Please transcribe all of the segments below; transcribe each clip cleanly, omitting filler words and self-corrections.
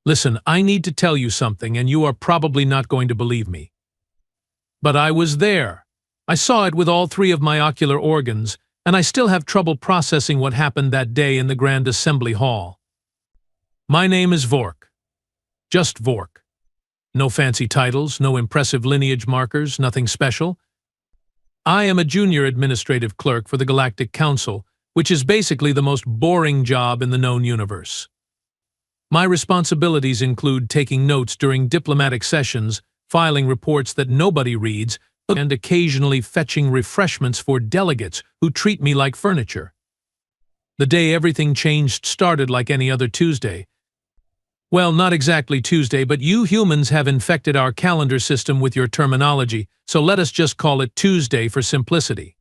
Listen, I need to tell you something, and you are probably not going to believe me. But I was there. I saw it with all three of my ocular organs, and I still have trouble processing what happened that day in the Grand Assembly Hall. My name is Vork. Just Vork. No fancy titles, no impressive lineage markers, nothing special. I am a junior administrative clerk for the Galactic Council, which is basically the most boring job in the known universe. My responsibilities include taking notes during diplomatic sessions, filing reports that nobody reads, and occasionally fetching refreshments for delegates who treat me like furniture. The day everything changed started like any other Tuesday. Well, not exactly Tuesday, but you humans have infected our calendar system with your terminology, so let us just call it Tuesday for simplicity.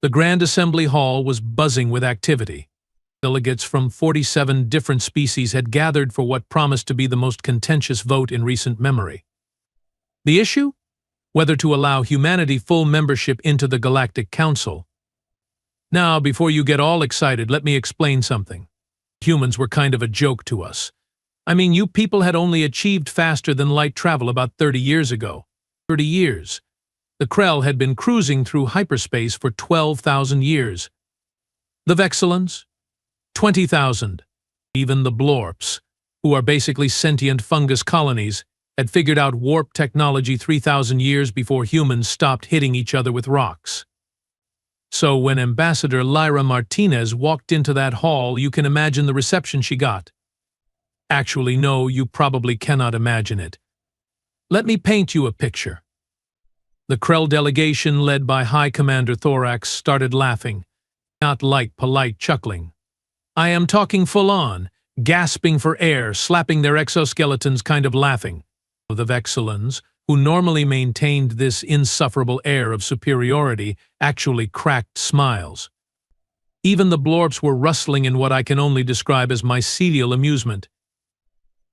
The Grand Assembly Hall was buzzing with activity. Delegates from 47 different species had gathered for what promised to be the most contentious vote in recent memory. The issue? Whether to allow humanity full membership into the Galactic Council. Now, before you get all excited, let me explain something. Humans were kind of a joke to us. I mean, you people had only achieved faster than light travel about 30 years ago. 30 years. The Krell had been cruising through hyperspace for 12,000 years. The Vexillans? 20,000. Even the Blorps, who are basically sentient fungus colonies, had figured out warp technology 3,000 years before humans stopped hitting each other with rocks. So when Ambassador Lyra Martinez walked into that hall, you can imagine the reception she got. Actually, no, you probably cannot imagine it. Let me paint you a picture. The Krell delegation, led by High Commander Thorax, started laughing, not like polite chuckling. I am talking full-on, gasping for air, slapping their exoskeletons, kind of laughing. The Vexillans, who normally maintained this insufferable air of superiority, actually cracked smiles. Even the Blorps were rustling in what I can only describe as mycelial amusement.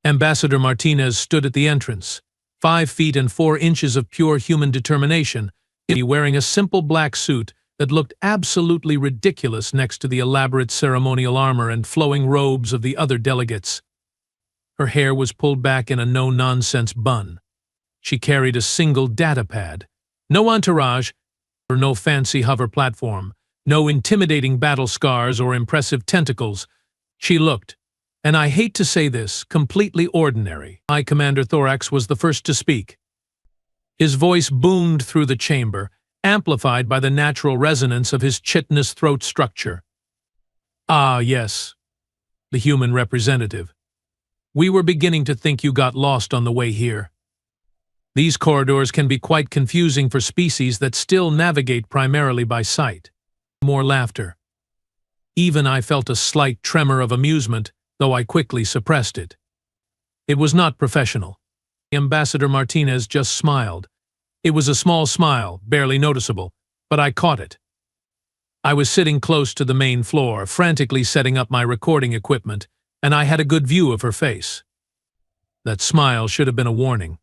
Ambassador Martinez stood at the entrance, 5 feet and 4 inches of pure human determination, wearing a simple black suit that looked absolutely ridiculous next to the elaborate ceremonial armor and flowing robes of the other delegates. Her hair was pulled back in a no-nonsense bun. She carried a single data pad. No entourage, or no fancy hover platform, no intimidating battle scars or impressive tentacles. She looked, and I hate to say this, completely ordinary. High Commander Thorax was the first to speak. His voice boomed through the chamber, amplified by the natural resonance of his chitinous throat structure. Ah, yes, the human representative. We were beginning to think you got lost on the way here. These corridors can be quite confusing for species that still navigate primarily by sight. More laughter. Even I felt a slight tremor of amusement, though I quickly suppressed it. It was not professional. Ambassador Martinez just smiled. It was a small smile, barely noticeable, but I caught it. I was sitting close to the main floor, frantically setting up my recording equipment, and I had a good view of her face. That smile should have been a warning.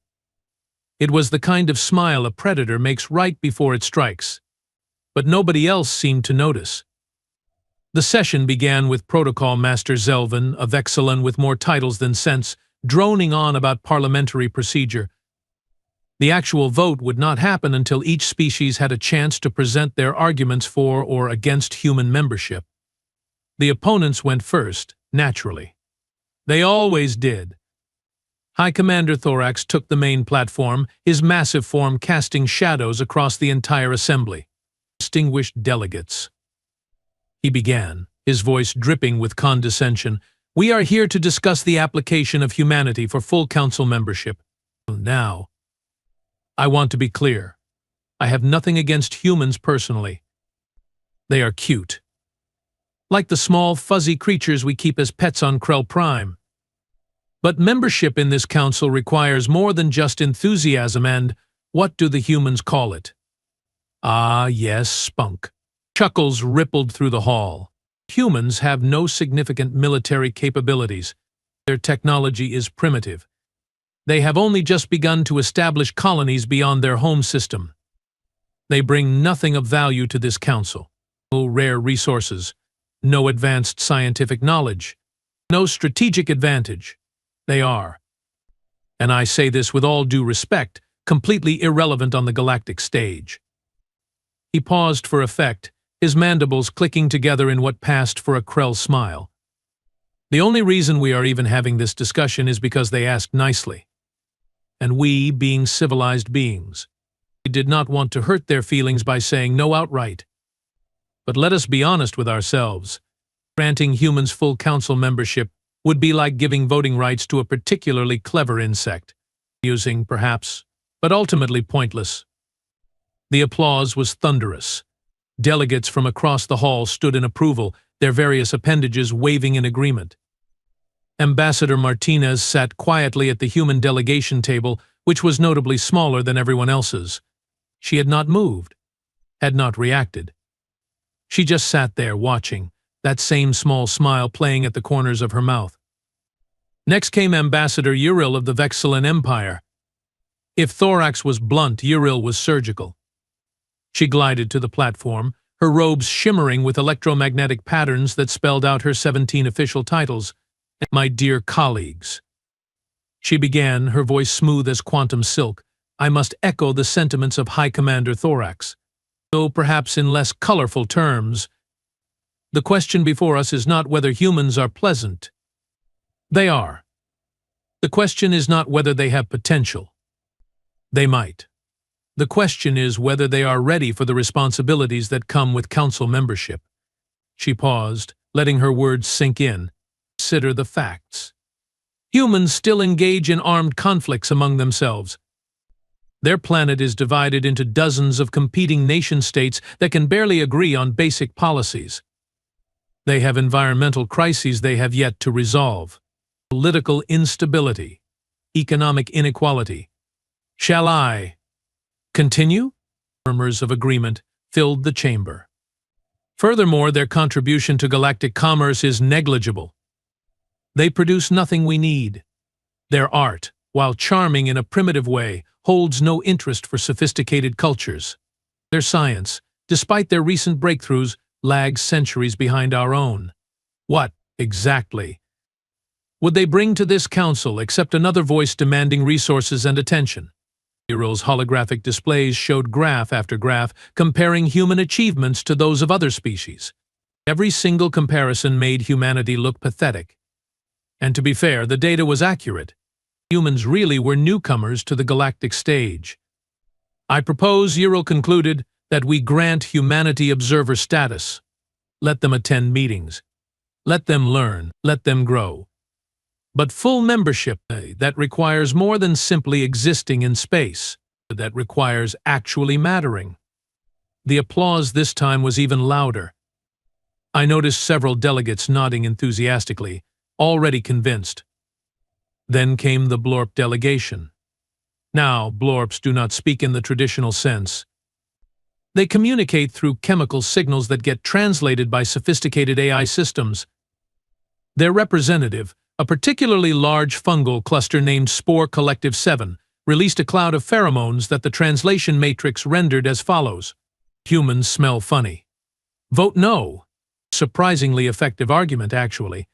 It was the kind of smile a predator makes right before it strikes. But nobody else seemed to notice. The session began with Protocol Master Zelvin, a Vexillan with more titles than sense, droning on about parliamentary procedure. The actual vote would not happen until each species had a chance to present their arguments for or against human membership. The opponents went first, naturally. They always did. High Commander Thorax took the main platform, his massive form casting shadows across the entire assembly. Distinguished delegates. He began, his voice dripping with condescension. We are here to discuss the application of humanity for full council membership. Now, I want to be clear. I have nothing against humans personally. They are cute. Like the small, fuzzy creatures we keep as pets on Krell Prime. But membership in this council requires more than just enthusiasm and, what do the humans call it? Ah, yes, spunk. Chuckles rippled through the hall. Humans have no significant military capabilities. Their technology is primitive. They have only just begun to establish colonies beyond their home system. They bring nothing of value to this council. No rare resources, no advanced scientific knowledge, no strategic advantage. They are, and I say this with all due respect, completely irrelevant on the galactic stage. He paused for effect, his mandibles clicking together in what passed for a Krell smile. The only reason we are even having this discussion is because they asked nicely. And we, being civilized beings, we did not want to hurt their feelings by saying no outright. But let us be honest with ourselves. Granting humans full council membership would be like giving voting rights to a particularly clever insect. Using, perhaps, but ultimately pointless. The applause was thunderous. Delegates from across the hall stood in approval, their various appendages waving in agreement. Ambassador Martinez sat quietly at the human delegation table, which was notably smaller than everyone else's. She had not moved, had not reacted. She just sat there watching, that same small smile playing at the corners of her mouth. Next came Ambassador Uriel of the Vexillan Empire. If thorax was blunt, Uriel was surgical. She glided to the platform, her robes shimmering with electromagnetic patterns that spelled out her 17 official titles. My dear colleagues. She began, her voice smooth as quantum silk. I must echo the sentiments of High Commander Thorax, though perhaps in less colorful terms. The question before us is not whether humans are pleasant. They are. The question is not whether they have potential. They might. The question is whether they are ready for the responsibilities that come with council membership. She paused, letting her words sink in. Consider the facts. Humans still engage in armed conflicts among themselves. Their planet is divided into dozens of competing nation-states that can barely agree on basic policies. They have environmental crises they have yet to resolve. Political instability. Economic inequality. Shall I continue? Murmurs of agreement filled the chamber. Furthermore, their contribution to galactic commerce is negligible. They produce nothing we need. Their art, while charming in a primitive way, holds no interest for sophisticated cultures. Their science, despite their recent breakthroughs, lags centuries behind our own. What, exactly, would they bring to this council except another voice demanding resources and attention? Uriel's holographic displays showed graph after graph comparing human achievements to those of other species. Every single comparison made humanity look pathetic. And to be fair, the data was accurate. Humans really were newcomers to the galactic stage. I propose, Uriel concluded, that we grant humanity observer status. Let them attend meetings. Let them learn. Let them grow. But full membership, that requires more than simply existing in space. That requires actually mattering. The applause this time was even louder. I noticed several delegates nodding enthusiastically, already convinced. Then came the Blorp delegation. Now, Blorps do not speak in the traditional sense. They communicate through chemical signals that get translated by sophisticated AI systems. Their representative, a particularly large fungal cluster named Spore Collective 7, released a cloud of pheromones that the translation matrix rendered as follows. Humans smell funny. Vote no. Surprisingly effective argument, actually.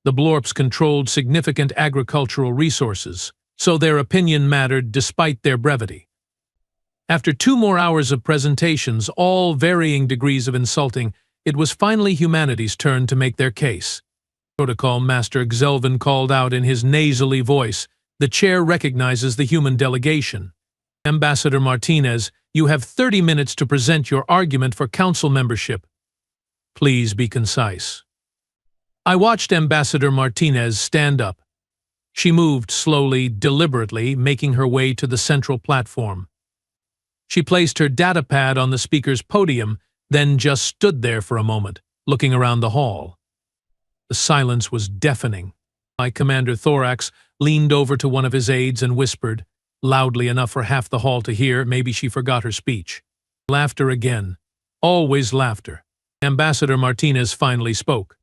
The Blorps controlled significant agricultural resources, so their opinion mattered despite their brevity. After 2 more hours of presentations, all varying degrees of insulting, it was finally humanity's turn to make their case. Protocol Master Xelvin called out in his nasally voice. The chair recognizes the human delegation. Ambassador Martinez, you have 30 minutes to present your argument for council membership. Please be concise. I watched Ambassador Martinez stand up. She moved slowly, deliberately, making her way to the central platform. She placed her datapad on the speaker's podium, then just stood there for a moment, looking around the hall. The silence was deafening. My Commander Thorax leaned over to one of his aides and whispered, loudly enough for half the hall to hear. Maybe she forgot her speech. Laughter again. Always laughter. Ambassador Martinez finally spoke.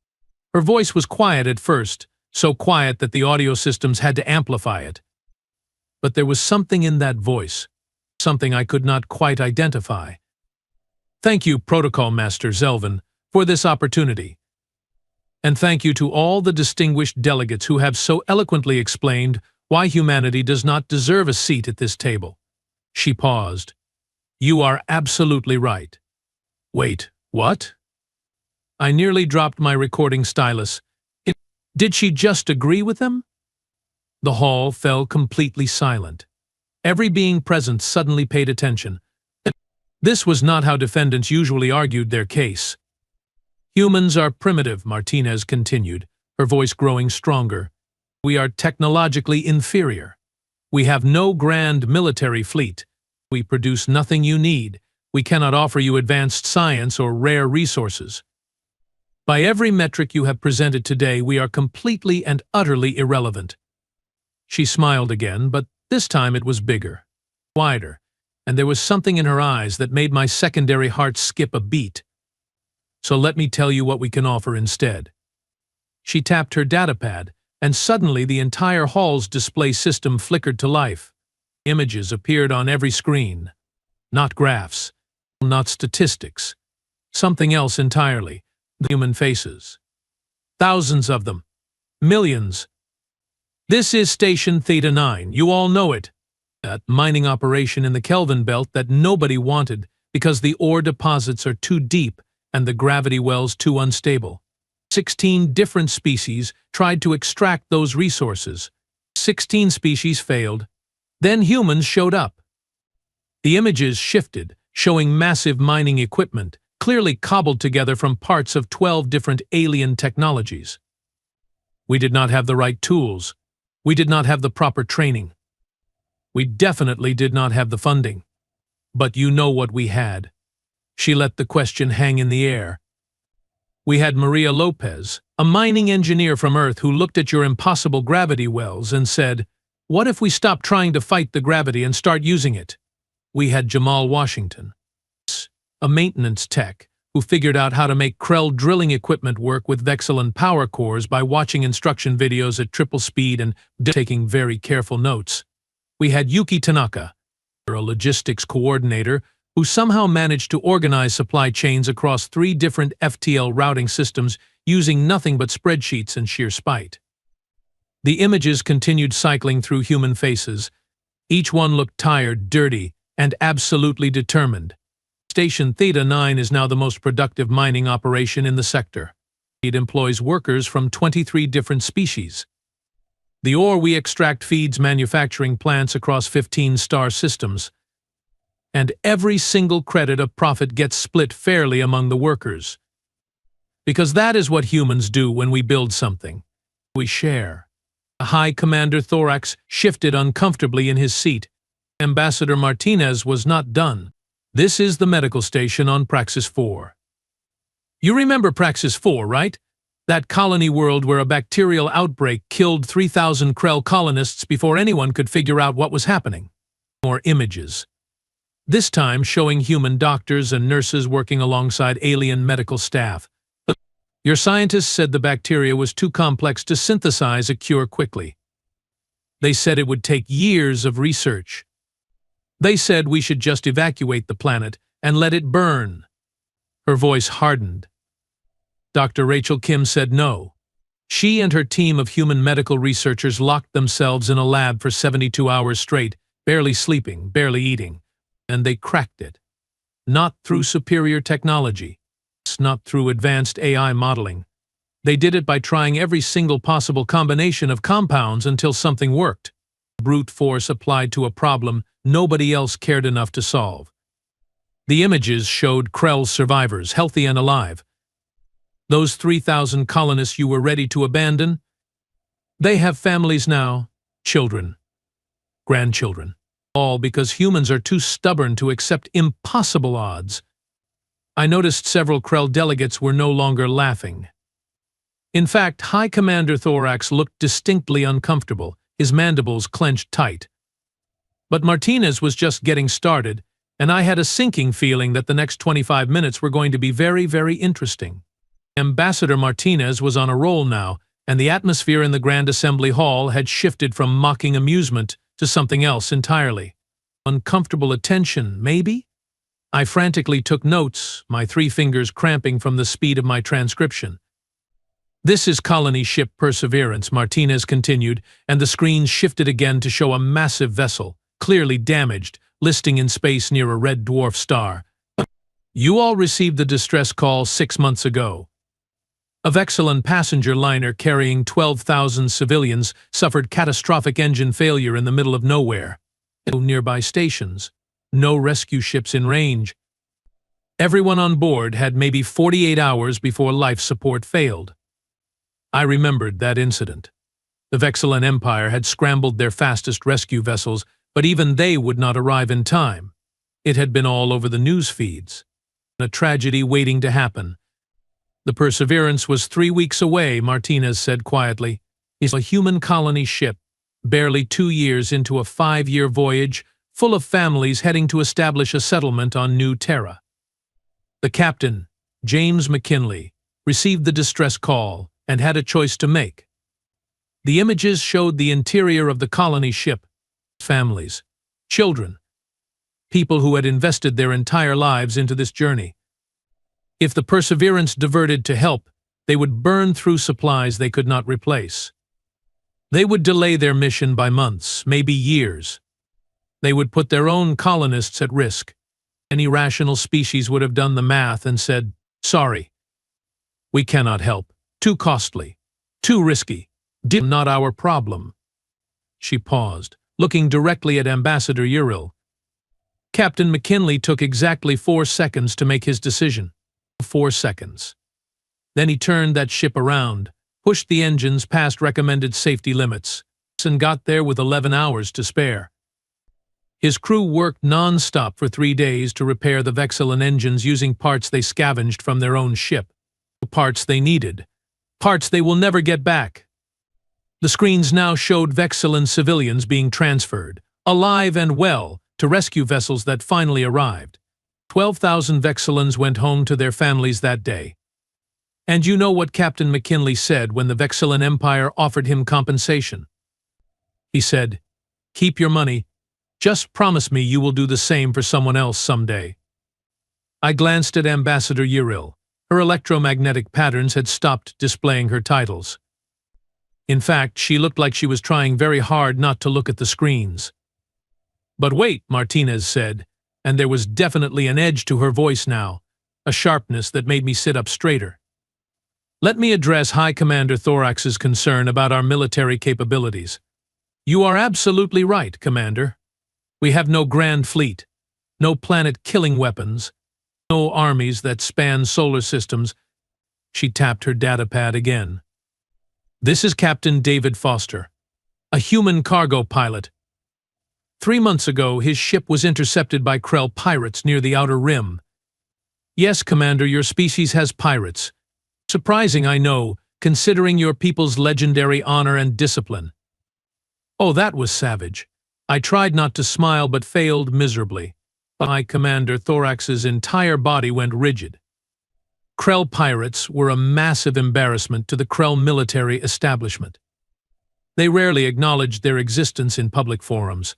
Her voice was quiet at first, so quiet that the audio systems had to amplify it. But there was something in that voice, something I could not quite identify. Thank you, Protocol Master Xelvin, for this opportunity. And thank you to all the distinguished delegates who have so eloquently explained why humanity does not deserve a seat at this table. She paused. You are absolutely right. Wait, what? I nearly dropped my recording stylus. Did she just agree with them? The hall fell completely silent. Every being present suddenly paid attention. This was not how defendants usually argued their case. Humans are primitive, Martinez continued, her voice growing stronger. We are technologically inferior. We have no grand military fleet. We produce nothing you need. We cannot offer you advanced science or rare resources. By every metric you have presented today, we are completely and utterly irrelevant. She smiled again, but this time it was bigger, wider, and there was something in her eyes that made my secondary heart skip a beat. So let me tell you what we can offer instead. She tapped her datapad, and suddenly the entire hall's display system flickered to life. Images appeared on every screen. Not graphs, not statistics. Something else entirely. Human faces. Thousands of them. Millions. This is Station Theta 9, you all know it. That mining operation in the Kelvin belt that nobody wanted because the ore deposits are too deep and the gravity wells too unstable. 16 different species tried to extract those resources. 16 species failed. Then humans showed up. The images shifted, showing massive mining equipment, clearly cobbled together from parts of 12 different alien technologies. We did not have the right tools. We did not have the proper training. We definitely did not have the funding. But you know what we had. She let the question hang in the air. We had Maria Lopez, a mining engineer from Earth who looked at your impossible gravity wells and said, "What if we stop trying to fight the gravity and start using it?" We had Jamal Washington, a maintenance tech who figured out how to make Krell drilling equipment work with Vexilon power cores by watching instruction videos at triple speed and taking very careful notes. We had Yuki Tanaka, a logistics coordinator who somehow managed to organize supply chains across 3 different FTL routing systems using nothing but spreadsheets and sheer spite. The images continued cycling through human faces. Each one looked tired, dirty, and absolutely determined. Station Theta 9 is now the most productive mining operation in the sector. It employs workers from 23 different species. The ore we extract feeds manufacturing plants across 15 star systems. And every single credit of profit gets split fairly among the workers. Because that is what humans do when we build something. We share. High Commander Thorax shifted uncomfortably in his seat. Ambassador Martinez was not done. This is the medical station on Praxis 4. You remember Praxis 4, right? That colony world where a bacterial outbreak killed 3,000 Krell colonists before anyone could figure out what was happening. More images. This time showing human doctors and nurses working alongside alien medical staff. Your scientists said the bacteria was too complex to synthesize a cure quickly. They said it would take years of research. They said we should just evacuate the planet and let it burn. Her voice hardened. Dr. Rachel Kim said no. She and her team of human medical researchers locked themselves in a lab for 72 hours straight, barely sleeping, barely eating. And they cracked it. Not through superior technology. Not through advanced AI modeling. They did it by trying every single possible combination of compounds until something worked. Brute force applied to a problem nobody else cared enough to solve. The images showed Krell's survivors, healthy and alive. Those 3,000 colonists you were ready to abandon? They have families now, children, grandchildren. All because humans are too stubborn to accept impossible odds. I noticed several Krell delegates were no longer laughing. In fact, High Commander Thorax looked distinctly uncomfortable, his mandibles clenched tight. But Martinez was just getting started, and I had a sinking feeling that the next 25 minutes were going to be very, very interesting. Ambassador Martinez was on a roll now, and the atmosphere in the Grand Assembly Hall had shifted from mocking amusement to something else entirely. Uncomfortable attention, maybe? I frantically took notes, my 3 fingers cramping from the speed of my transcription. This is colony ship Perseverance, Martinez continued, and the screen shifted again to show a massive vessel, clearly damaged, listing in space near a red dwarf star. You all received the distress call 6 months ago. A Vexilon passenger liner carrying 12,000 civilians suffered catastrophic engine failure in the middle of nowhere. No nearby stations. No rescue ships in range. Everyone on board had maybe 48 hours before life support failed. I remembered that incident. The Vexilon Empire had scrambled their fastest rescue vessels, but even they would not arrive in time. It had been all over the news feeds. A tragedy waiting to happen. The Perseverance was 3 weeks away, Martinez said quietly. It's a human colony ship, barely 2 years into a 5-year voyage, full of families heading to establish a settlement on New Terra. The captain, James McKinley, received the distress call and had a choice to make. The images showed the interior of the colony ship, families, children, people who had invested their entire lives into this journey. If the Perseverance diverted to help, they would burn through supplies they could not replace. They would delay their mission by months, maybe years. They would put their own colonists at risk. Any rational species would have done the math and said, "Sorry, we cannot help. Too costly. Too risky. Not our problem." She paused, looking directly at Ambassador Uriel. Captain McKinley took exactly 4 seconds to make his decision. 4 seconds. Then he turned that ship around, pushed the engines past recommended safety limits, and got there with 11 hours to spare. His crew worked non-stop for 3 days to repair the Vexilon engines using parts they scavenged from their own ship. Parts they needed. Parts they will never get back. The screens now showed Vexilon civilians being transferred, alive and well, to rescue vessels that finally arrived. 12,000 Vexilons went home to their families that day. And you know what Captain McKinley said when the Vexilon Empire offered him compensation? He said, "Keep your money. Just promise me you will do the same for someone else someday." I glanced at Ambassador Uriel. Her electromagnetic patterns had stopped displaying her titles. In fact, she looked like she was trying very hard not to look at the screens. "But wait," Martinez said, and there was definitely an edge to her voice now, a sharpness that made me sit up straighter. "Let me address High Commander Thorax's concern about our military capabilities. You are absolutely right, Commander. We have no grand fleet, no planet-killing weapons, no armies that span solar systems." She tapped her datapad again. "This is Captain David Foster, a human cargo pilot. 3 months ago, his ship was intercepted by Krell pirates near the Outer Rim. Yes, Commander, your species has pirates. Surprising, I know, considering your people's legendary honor and discipline." Oh, that was savage. I tried not to smile but failed miserably. My Commander Thorax's entire body went rigid. Krell pirates were a massive embarrassment to the Krell military establishment. They rarely acknowledged their existence in public forums.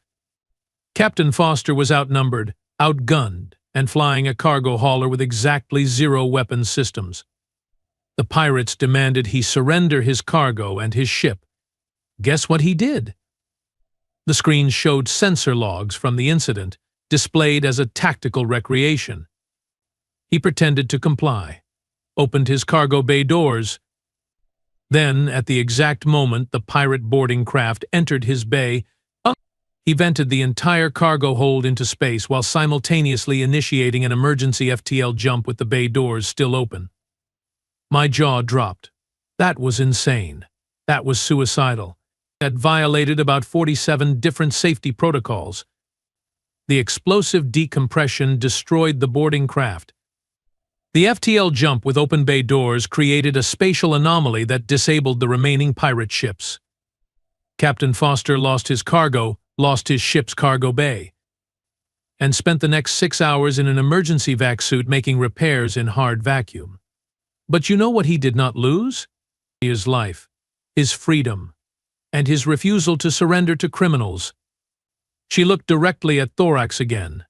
Captain Foster was outnumbered, outgunned, and flying a cargo hauler with exactly 0 weapons systems. The pirates demanded he surrender his cargo and his ship. Guess what he did? The screen showed sensor logs from the incident, displayed as a tactical recreation. He pretended to comply, opened his cargo bay doors. Then, at the exact moment the pirate boarding craft entered his bay, he vented the entire cargo hold into space while simultaneously initiating an emergency FTL jump with the bay doors still open. My jaw dropped. That was insane. That was suicidal. That violated about 47 different safety protocols. The explosive decompression destroyed the boarding craft. The FTL jump with open bay doors created a spatial anomaly that disabled the remaining pirate ships. Captain Foster lost his cargo, lost his ship's cargo bay, and spent the next 6 hours in an emergency vac suit making repairs in hard vacuum. But you know what he did not lose? His life, his freedom, and his refusal to surrender to criminals. She looked directly at Thorax again.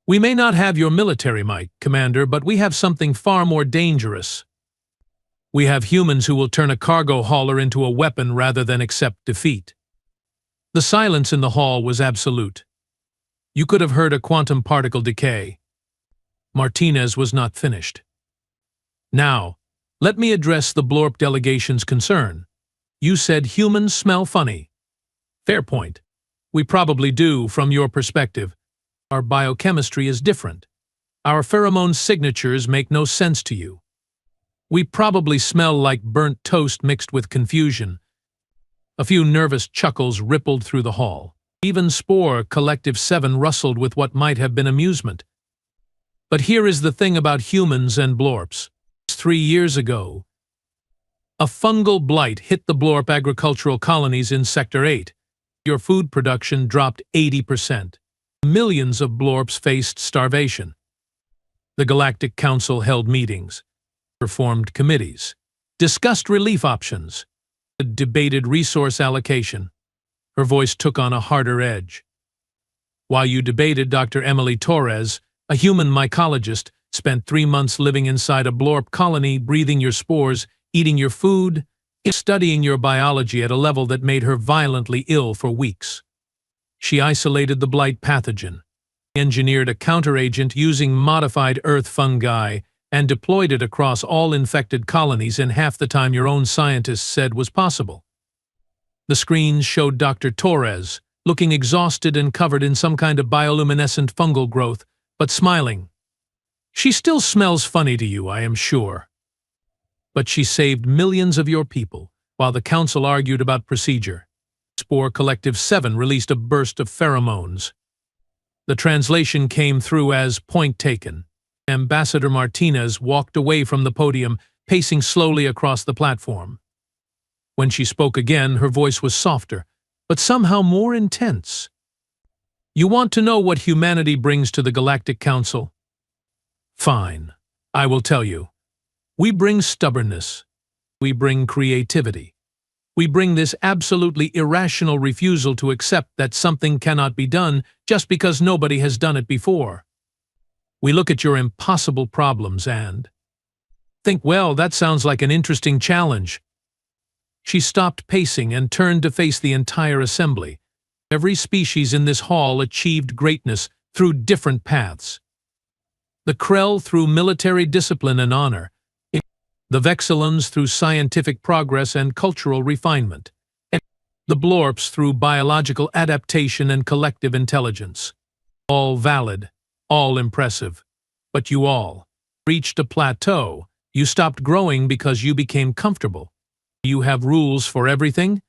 "We may not have your military might, Commander, but we have something far more dangerous." We have humans who will turn a cargo hauler into a weapon rather than accept defeat. The silence in the hall was absolute. You could have heard a quantum particle decay. Martinez was not finished. Now, let me address the Blorp delegation's concern. You said humans smell funny. Fair point. We probably do, from your perspective. Our biochemistry is different. Our pheromone signatures make no sense to you. We probably smell like burnt toast mixed with confusion. A few nervous chuckles rippled through the hall. Even Spore Collective 7 rustled with what might have been amusement. But here is the thing about humans and Blorps. 3 years ago, a fungal blight hit the Blorp agricultural colonies in Sector 8. Your food production dropped 80%. Millions of Blorps faced starvation. The Galactic Council held meetings, formed committees, discussed relief options, debated resource allocation. Her voice took on a harder edge. While you debated, Dr. Emily Torres, a human mycologist, spent 3 months living inside a Blorp colony, breathing your spores, eating your food, studying your biology at a level that made her violently ill for weeks. She isolated the blight pathogen, engineered a counteragent using modified earth fungi, and deployed it across all infected colonies in half the time your own scientists said was possible. The screens showed Dr. Torres, looking exhausted and covered in some kind of bioluminescent fungal growth, but smiling. She still smells funny to you, I am sure. But she saved millions of your people, while the council argued about procedure. Spore Collective 7 released a burst of pheromones. The translation came through as point taken. Ambassador Martinez walked away from the podium, pacing slowly across the platform. When she spoke again, her voice was softer, but somehow more intense. You want to know what humanity brings to the Galactic Council? Fine, I will tell you. We bring stubbornness. We bring creativity. We bring this absolutely irrational refusal to accept that something cannot be done just because nobody has done it before. We look at your impossible problems and think, well, that sounds like an interesting challenge. She stopped pacing and turned to face the entire assembly. Every species in this hall achieved greatness through different paths. The Krell through military discipline and honor, the Vexillans through scientific progress and cultural refinement, and the Blorps through biological adaptation and collective intelligence. All valid, all impressive. But you all reached a plateau. You stopped growing because you became comfortable. You have rules for everything,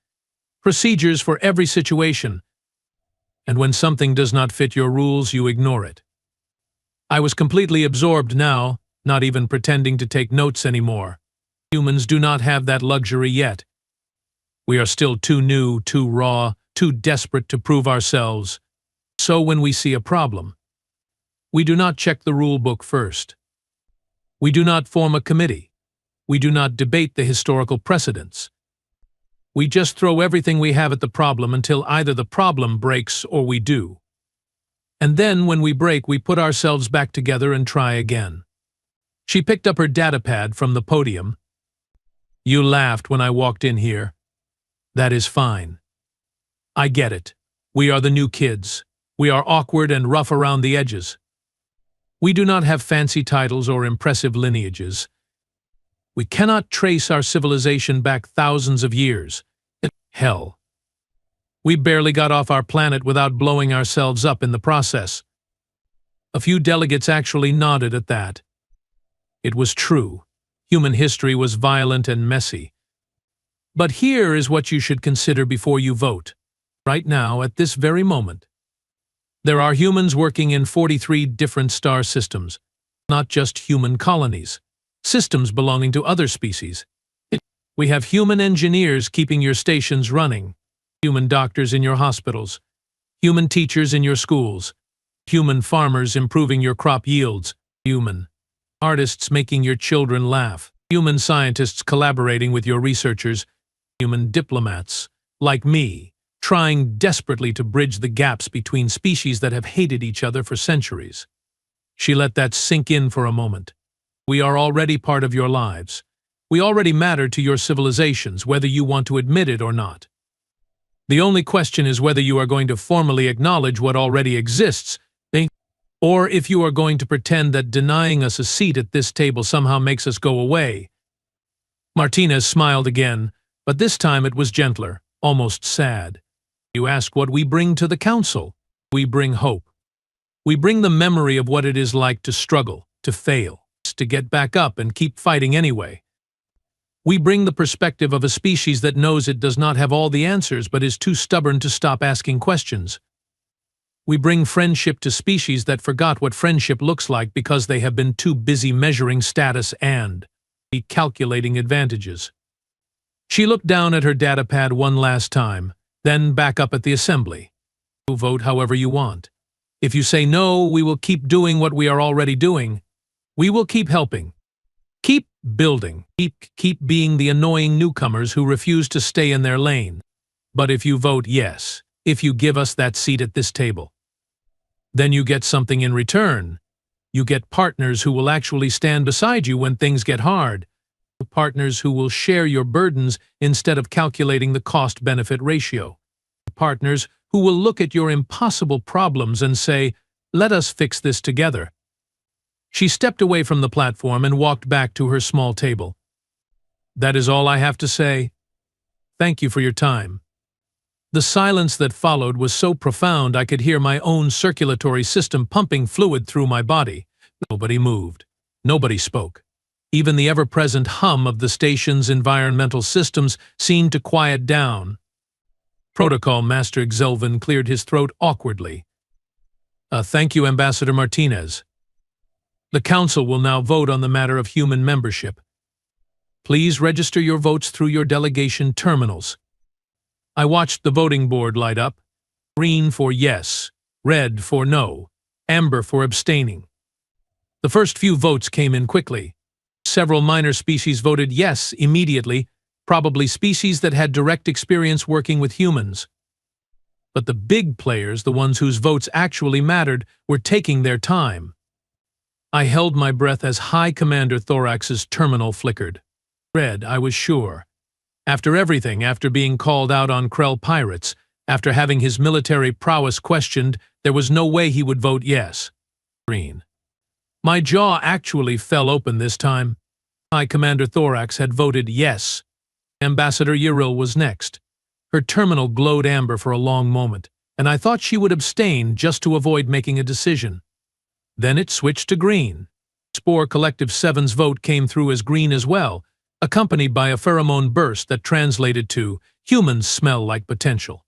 procedures for every situation, and when something does not fit your rules, you ignore it. I was completely absorbed now, not even pretending to take notes anymore. Humans do not have that luxury yet. We are still too new, too raw, too desperate to prove ourselves. So when we see a problem, we do not check the rule book first. We do not form a committee. We do not debate the historical precedents. We just throw everything we have at the problem until either the problem breaks or we do. And then when we break, we put ourselves back together and try again. She picked up her datapad from the podium. You laughed when I walked in here. That is fine. I get it. We are the new kids. We are awkward and rough around the edges. We do not have fancy titles or impressive lineages. We cannot trace our civilization back thousands of years. Hell. We barely got off our planet without blowing ourselves up in the process. A few delegates actually nodded at that. It was true. Human history was violent and messy. But here is what you should consider before you vote. Right now, at this very moment, there are humans working in 43 different star systems, not just human colonies, systems belonging to other species. We have human engineers keeping your stations running, human doctors in your hospitals, human teachers in your schools, human farmers improving your crop yields, human artists making your children laugh, human scientists collaborating with your researchers, human diplomats, like me, trying desperately to bridge the gaps between species that have hated each other for centuries. She let that sink in for a moment. We are already part of your lives. We already matter to your civilizations, whether you want to admit it or not. The only question is whether you are going to formally acknowledge what already exists, or if you are going to pretend that denying us a seat at this table somehow makes us go away. Martinez smiled again, but this time it was gentler, almost sad. You ask what we bring to the council. We bring hope. We bring the memory of what it is like to struggle, to fail, to get back up and keep fighting anyway. We bring the perspective of a species that knows it does not have all the answers but is too stubborn to stop asking questions. We bring friendship to species that forgot what friendship looks like because they have been too busy measuring status and calculating advantages. She looked down at her datapad one last time, then back up at the assembly. You vote however you want. If you say no, we will keep doing what we are already doing. We will keep helping. Keep building. Keep being the annoying newcomers who refuse to stay in their lane. But if you vote yes, if you give us that seat at this table, then you get something in return. You get partners who will actually stand beside you when things get hard. Partners who will share your burdens instead of calculating the cost-benefit ratio. Partners who will look at your impossible problems and say, "Let us fix this together." She stepped away from the platform and walked back to her small table. That is all I have to say. Thank you for your time. The silence that followed was so profound I could hear my own circulatory system pumping fluid through my body. Nobody moved. Nobody spoke. Even the ever-present hum of the station's environmental systems seemed to quiet down. Protocol Master Xelvin cleared his throat awkwardly. Thank you, Ambassador Martinez. The Council will now vote on the matter of human membership. Please register your votes through your delegation terminals. I watched the voting board light up. Green for yes, red for no, amber for abstaining. The first few votes came in quickly. Several minor species voted yes immediately, probably species that had direct experience working with humans. But the big players, the ones whose votes actually mattered, were taking their time. I held my breath as High Commander Thorax's terminal flickered. Red, I was sure. After everything, after being called out on Krell pirates, after having his military prowess questioned, there was no way he would vote yes. Green. My jaw actually fell open this time. High Commander Thorax had voted yes. Ambassador Yril was next. Her terminal glowed amber for a long moment, and I thought she would abstain just to avoid making a decision. Then it switched to green. Spore Collective 7's vote came through as green as well, accompanied by a pheromone burst that translated to, "Humans smell like potential."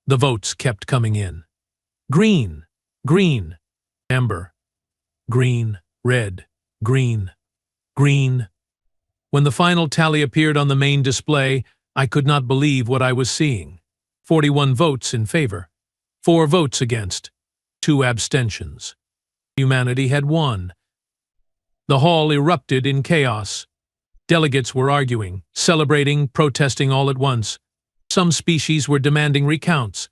The votes kept coming in. Green, green, amber, green, red, green, green. When the final tally appeared on the main display, I could not believe what I was seeing. 41 votes in favor, 4 votes against, 2 abstentions. Humanity had won. The hall erupted in chaos. Delegates were arguing, celebrating, protesting all at once. Some species were demanding recounts.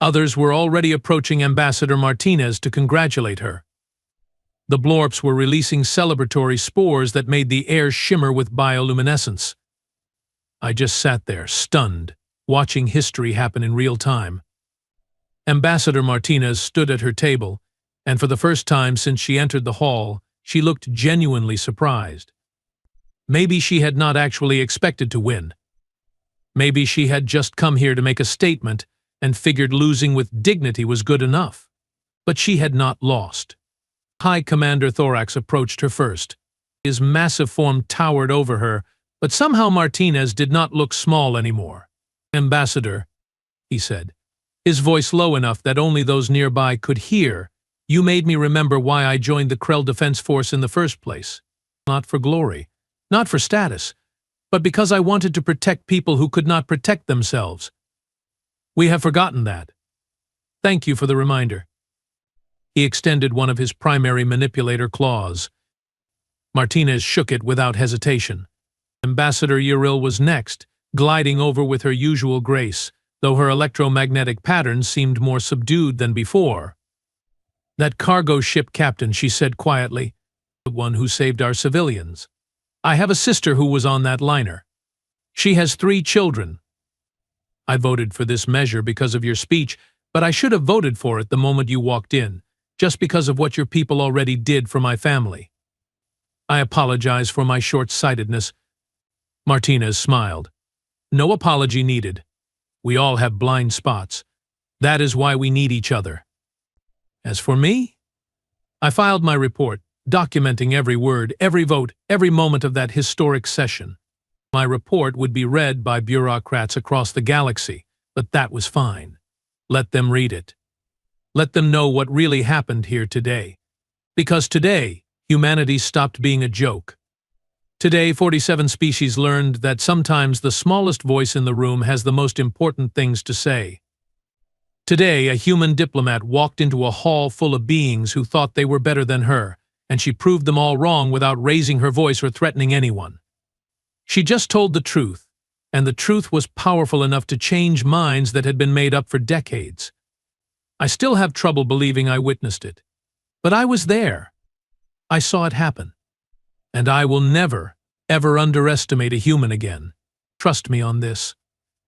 Others were already approaching Ambassador Martinez to congratulate her. The blorps were releasing celebratory spores that made the air shimmer with bioluminescence. I just sat there, stunned, watching history happen in real time. Ambassador Martinez stood at her table, and for the first time since she entered the hall, she looked genuinely surprised. Maybe she had not actually expected to win. Maybe she had just come here to make a statement and figured losing with dignity was good enough. But she had not lost. High Commander Thorax approached her first. His massive form towered over her, but somehow Martinez did not look small anymore. "Ambassador," he said, his voice low enough that only those nearby could hear, "you made me remember why I joined the Krell Defense Force in the first place. Not for glory, not for status, but because I wanted to protect people who could not protect themselves. We have forgotten that. Thank you for the reminder." He extended one of his primary manipulator claws. Martinez shook it without hesitation. Ambassador Yril was next, gliding over with her usual grace, though her electromagnetic patterns seemed more subdued than before. "That cargo ship captain," she said quietly, "the one who saved our civilians. I have a sister who was on that liner. She has 3 children. I voted for this measure because of your speech, but I should have voted for it the moment you walked in, just because of what your people already did for my family. I apologize for my short-sightedness. Martinez smiled. No apology needed. We all have blind spots. That is why we need each other. As for me, I filed my report, documenting every word, every vote, every moment of that historic session. My report would be read by bureaucrats across the galaxy, but that was fine. Let them read it. Let them know what really happened here today. Because today, humanity stopped being a joke. Today, 47 species learned that sometimes the smallest voice in the room has the most important things to say. Today, a human diplomat walked into a hall full of beings who thought they were better than her, and she proved them all wrong without raising her voice or threatening anyone. She just told the truth, and the truth was powerful enough to change minds that had been made up for decades. I still have trouble believing I witnessed it. But I was there. I saw it happen. And I will never, ever underestimate a human again. Trust me on this.